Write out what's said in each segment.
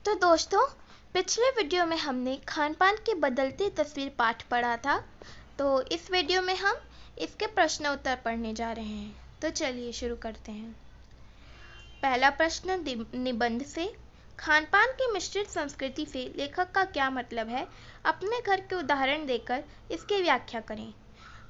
तो दोस्तों, पिछले वीडियो में हमने खान पान की बदलती तस्वीर पाठ पढ़ा था। तो इस वीडियो में हम इसके प्रश्न उत्तर पढ़ने जा रहे हैं। तो चलिए शुरू करते हैं। पहला प्रश्न निबंध से, खान पान की मिश्रित संस्कृति से लेखक का क्या मतलब है? अपने घर के उदाहरण देकर इसकी व्याख्या करें।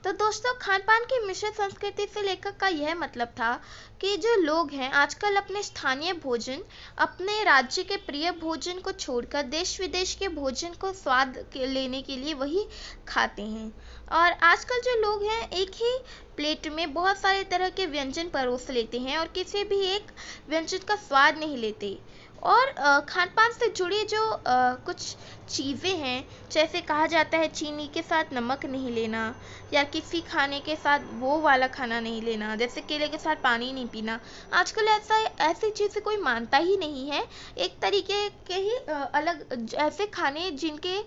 तो दोस्तों, खान पान की मिश्रित संस्कृति से लेखक का यह मतलब था कि जो लोग हैं आजकल अपने स्थानीय भोजन, अपने राज्य के प्रिय भोजन को छोड़कर देश विदेश के भोजन को स्वाद लेने के लिए वही खाते हैं। और आजकल जो लोग हैं एक ही प्लेट में बहुत सारे तरह के व्यंजन परोस लेते हैं और किसी भी एक व्यंजन का स्वाद नहीं लेते। और खान पान से जुड़ी जो कुछ चीज़ें हैं, जैसे कहा जाता है चीनी के साथ नमक नहीं लेना, या किसी खाने के साथ वो वाला खाना नहीं लेना, जैसे केले के साथ पानी नहीं पीना। आजकल ऐसी चीज़ें कोई मानता ही नहीं है। एक तरीके के ही अलग ऐसे खाने जिनके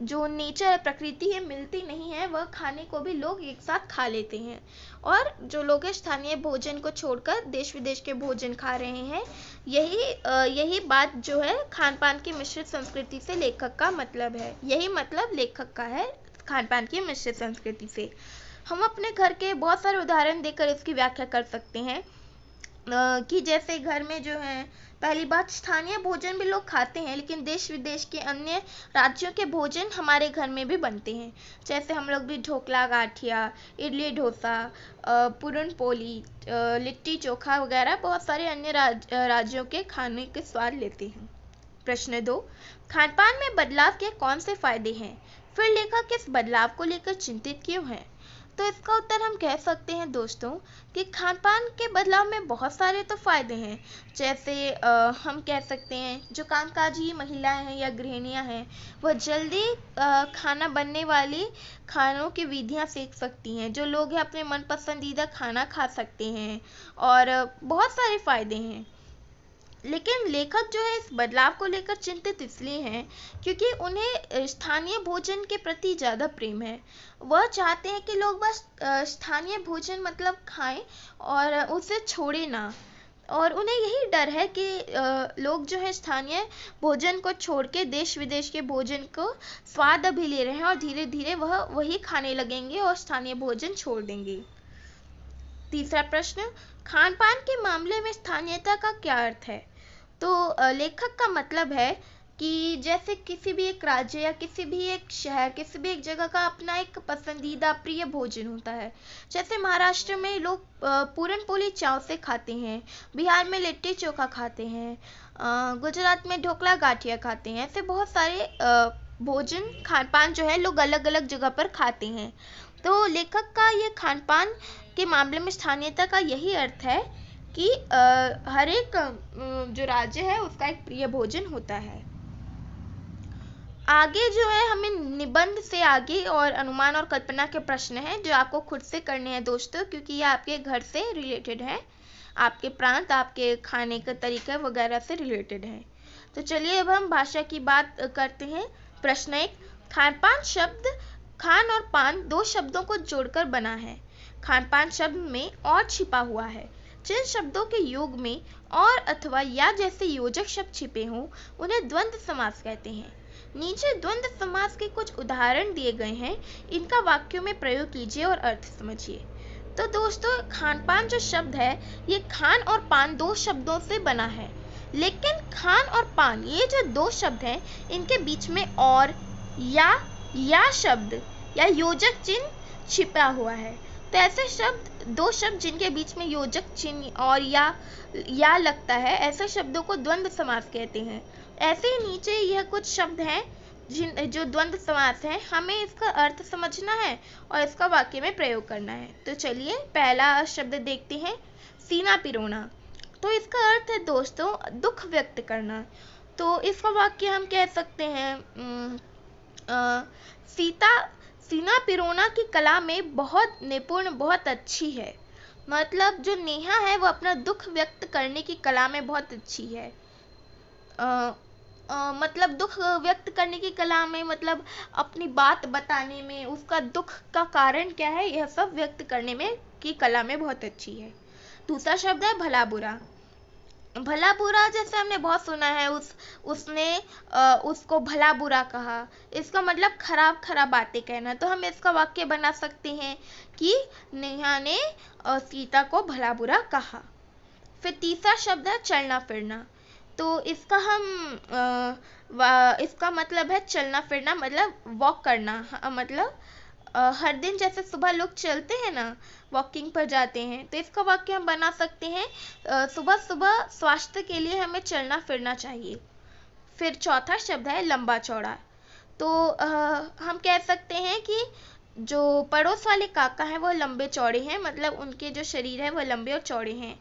जो नेचर प्रकृति है मिलती नहीं है, वह खाने को भी लोग एक साथ खा लेते हैं। और जो लोग स्थानीय भोजन को छोड़कर देश विदेश के भोजन खा रहे हैं, यही बात जो है खान पान की मिश्रित संस्कृति से लेखक का मतलब है। यही मतलब लेखक का है खान पान की मिश्रित संस्कृति से। हम अपने घर के बहुत सारे उदाहरण देकर इसकी व्याख्या कर सकते हैं कि जैसे घर में जो है, पहली बात, स्थानीय भोजन भी लोग खाते हैं, लेकिन देश विदेश के अन्य राज्यों के भोजन हमारे घर में भी बनते हैं। जैसे हम लोग भी ढोकला, गाठिया, इडली, डोसा, पूरन पोली, लिट्टी चोखा वगैरह बहुत सारे अन्य राज्यों के खाने के स्वाद लेते हैं। प्रश्न 2, खान पान में बदलाव के कौन से फायदे हैं? फिर लेखक इस बदलाव को लेकर चिंतित क्यों है? तो इसका उत्तर हम कह सकते हैं दोस्तों कि खान पान के बदलाव में बहुत सारे तो फायदे हैं। जैसे हम कह सकते हैं जो कामकाजी महिलाएं हैं या गृहिणियां हैं, वह जल्दी खाना बनने वाली खानों की विधियां सीख सकती हैं। जो लोग हैं अपने मन पसंदीदा खाना खा सकते हैं, और बहुत सारे फायदे हैं। लेकिन लेखक जो है इस बदलाव को लेकर चिंतित इसलिए हैं क्योंकि उन्हें स्थानीय भोजन के प्रति ज़्यादा प्रेम है। वह चाहते हैं कि लोग बस स्थानीय भोजन मतलब खाएं और उसे छोड़े ना। और उन्हें यही डर है कि लोग जो है स्थानीय भोजन को छोड़ के देश विदेश के भोजन को स्वाद अभी ले रहे हैं, और धीरे धीरे वह वही खाने लगेंगे और स्थानीय भोजन छोड़ देंगे। तीसरा प्रश्न, खान पान के मामले में स्थानीयता का क्या अर्थ है? तो लेखक का मतलब है कि जैसे किसी भी एक राज्य या किसी भी एक शहर, किसी भी एक जगह का अपना एक पसंदीदा प्रिय भोजन होता है। जैसे महाराष्ट्र में लोग पूरन पोली चाव से खाते हैं, बिहार में लिट्टी चोखा खाते हैं, गुजरात में ढोकला गाठिया खाते हैं। ऐसे बहुत सारे भोजन खान पान जो है लोग अलग अलग जगह पर खाते हैं। तो लेखक का ये खान पान के मामले में स्थानीयता का यही अर्थ है कि हर एक जो राज्य है उसका एक प्रिय भोजन होता है। आगे जो है हमें निबंध से आगे और अनुमान और कल्पना के प्रश्न हैं जो आपको खुद से करने हैं दोस्तों, क्योंकि ये आपके घर से रिलेटेड है, आपके प्रांत, आपके खाने का तरीका वगैरह से रिलेटेड है। तो चलिए अब हम भाषा की बात करते हैं। प्रश्न 1, खान पान शब्द खान और पान दो शब्दों को जोड़कर बना है। खान पान शब्द में और छिपा हुआ है। जिन शब्दों के योग में और अथवा या जैसे योजक शब्द छिपे हों उन्हें द्वंद्व समास कहते हैं। नीचे द्वंद्व समास के कुछ उदाहरण दिए गए हैं, इनका वाक्यों में प्रयोग कीजिए और अर्थ समझिए। तो दोस्तों, खान पान जो शब्द है ये खान और पान दो शब्दों से बना है, लेकिन खान और पान ये जो दो शब्द हैं इनके बीच में और या शब्द या योजक चिन्ह छिपा हुआ है। तो ऐसे दो शब्द जिनके बीच में योजक चिन्ह और या लगता है, ऐसे शब्दों को द्वंद्व समास कहते हैं। ऐसे ही नीचे यह कुछ शब्द हैं जो द्वंद्व समास हैं, हमें इसका अर्थ समझना है और इसका वाक्य में प्रयोग करना है। तो चलिए पहला शब्द देखते हैं, सीना पिरोना। तो इसका अर्थ है दोस्तों दुख व्यक्त करना। तो इसका वाक्य हम कह सकते हैं, सीना पिरोना की कला में बहुत निपुण, बहुत अच्छी है। मतलब जो नेहा है वो अपना दुख व्यक्त करने की कला में बहुत अच्छी है। मतलब दुख व्यक्त करने की कला में मतलब अपनी बात बताने में, उसका दुख का कारण क्या है, यह सब व्यक्त करने में की कला में बहुत अच्छी है। दूसरा शब्द है भला बुरा। भला बुरा जैसे हमने बहुत सुना है, उसने उसको भला बुरा कहा, इसका मतलब खराब खराब बातें कहना। तो हम इसका वाक्य बना सकते हैं कि नेहा ने सीता को भला बुरा कहा। फिर तीसरा शब्द है चलना फिरना। तो इसका इसका मतलब है चलना फिरना, मतलब वॉक करना। मतलब हर दिन जैसे सुबह लोग चलते हैं ना, वॉकिंग पर जाते हैं, तो इसका वाक्य हम बना सकते हैं सुबह सुबह स्वास्थ्य के लिए हमें चलना फिरना चाहिए। फिर चौथा शब्द है लंबा चौड़ा। तो हम कह सकते हैं कि जो पड़ोस वाले काका हैं वो लंबे चौड़े हैं, मतलब उनके जो शरीर है वो लंबे और चौड़े हैं।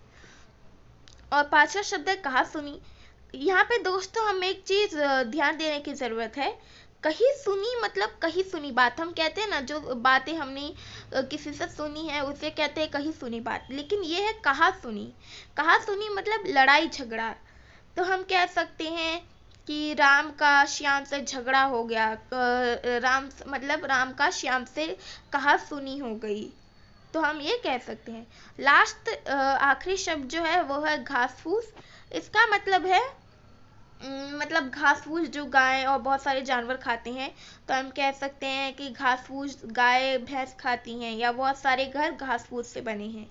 और पांचवा शब्द है कहा सुनी। यहाँ पे दोस्तों हमें एक चीज ध्यान देने की जरूरत है। कही सुनी मतलब कही सुनी बात, हम कहते हैं ना जो बातें हमने किसी से सुनी है उसे कहते हैं कही सुनी बात, लेकिन ये है कहा सुनी। कहा सुनी मतलब लड़ाई झगड़ा। तो हम कह सकते हैं कि राम का श्याम से झगड़ा हो गया, राम का श्याम से कहा सुनी हो गई, तो हम ये कह सकते हैं। लास्ट आखिरी शब्द जो है वो है घास फूस। इसका मतलब है मतलब घास फूस जो गाय और बहुत सारे जानवर खाते हैं, तो हम कह सकते हैं कि घास फूस गाय भैंस खाती हैं, या बहुत सारे घर घास फूस से बने हैं।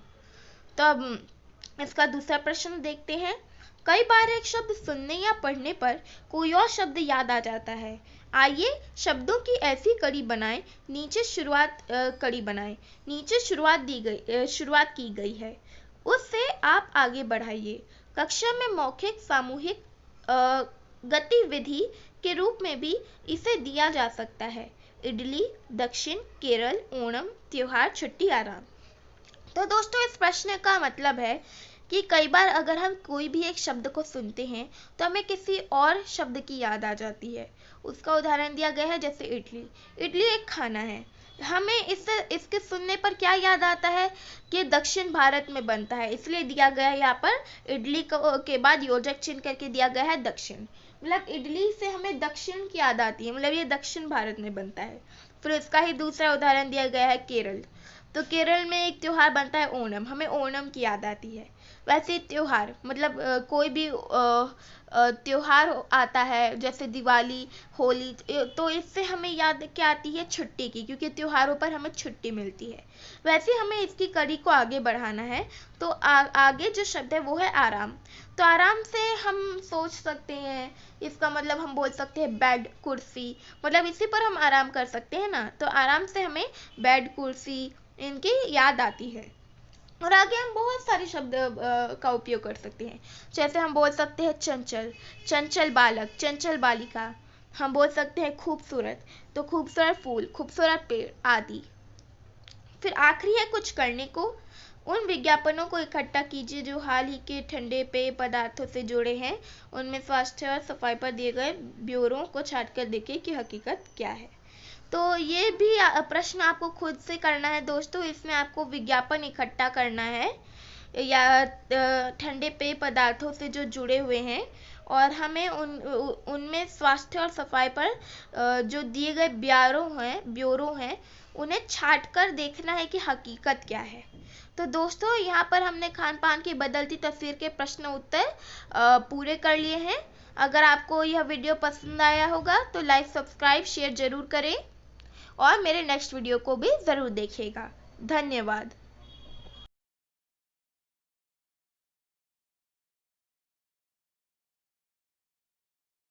तो अब इसका दूसरा प्रश्न देखते हैं। कई बार एक शब्द सुनने या पढ़ने पर कोई और शब्द याद आ जाता है। आइए शब्दों की ऐसी कड़ी बनाएं। नीचे शुरुआत की गई है, उससे आप आगे बढ़ाइए। कक्षा में मौखिक सामूहिक गतिविधि के रूप में भी इसे दिया जा सकता है। इडली, दक्षिण, केरल, ओणम, त्योहार, छुट्टी, आराम। तो दोस्तों इस प्रश्न का मतलब है कि कई बार अगर हम कोई भी एक शब्द को सुनते हैं तो हमें किसी और शब्द की याद आ जाती है। उसका उदाहरण दिया गया है जैसे इडली। इडली एक खाना है, हमें इसके सुनने पर क्या याद आता है कि दक्षिण भारत में बनता है, इसलिए दिया गया है यहाँ पर इडली के बाद योजक चिन्ह करके दिया गया है दक्षिण। मतलब इडली से हमें दक्षिण की याद आती है, मतलब ये दक्षिण भारत में बनता है। फिर इसका ही दूसरा उदाहरण दिया गया है केरल। तो केरल में एक त्योहार बनता है ओणम, हमें ओणम की याद आती है। वैसे त्योहार मतलब कोई भी त्योहार आता है जैसे दिवाली, होली, तो इससे हमें याद क्या आती है छुट्टी की, क्योंकि त्योहारों पर हमें छुट्टी मिलती है। वैसे हमें इसकी कड़ी को आगे बढ़ाना है, तो आगे जो शब्द है वो है आराम। तो आराम से हम सोच सकते हैं, इसका मतलब हम बोल सकते हैं बेड, कुर्सी, मतलब इसी पर हम आराम कर सकते हैं ना। तो आराम से हमें बेड, कुर्सी इनकी याद आती है। और आगे हम बहुत सारे शब्द का उपयोग कर सकते हैं, जैसे हम बोल सकते हैं चंचल, चंचल बालक, चंचल बालिका। हम बोल सकते हैं खूबसूरत, तो खूबसूरत फूल, खूबसूरत पेड़ आदि। फिर आखिरी है कुछ करने को। उन विज्ञापनों को इकट्ठा कीजिए जो हाल ही के ठंडे पेय पदार्थों से जुड़े हैं, उनमें स्वास्थ्य और सफाई पर दिए गए ब्यौरों को छांटकर देखें कि हकीकत क्या है। तो ये भी प्रश्न आपको खुद से करना है दोस्तों। इसमें आपको विज्ञापन इकट्ठा करना है या ठंडे पेय पदार्थों से जो जुड़े हुए हैं, और हमें उनमें स्वास्थ्य और सफाई पर जो दिए गए ब्यौरों हैं उन्हें छांट कर देखना है कि हकीकत क्या है। तो दोस्तों यहाँ पर हमने खान पान की बदलती तस्वीर के प्रश्न उत्तर पूरे कर लिए हैं। अगर आपको यह वीडियो पसंद आया होगा तो लाइक, सब्सक्राइब, शेयर जरूर करें और मेरे नेक्स्ट वीडियो को भी ज़रूर देखिएगा। धन्यवाद।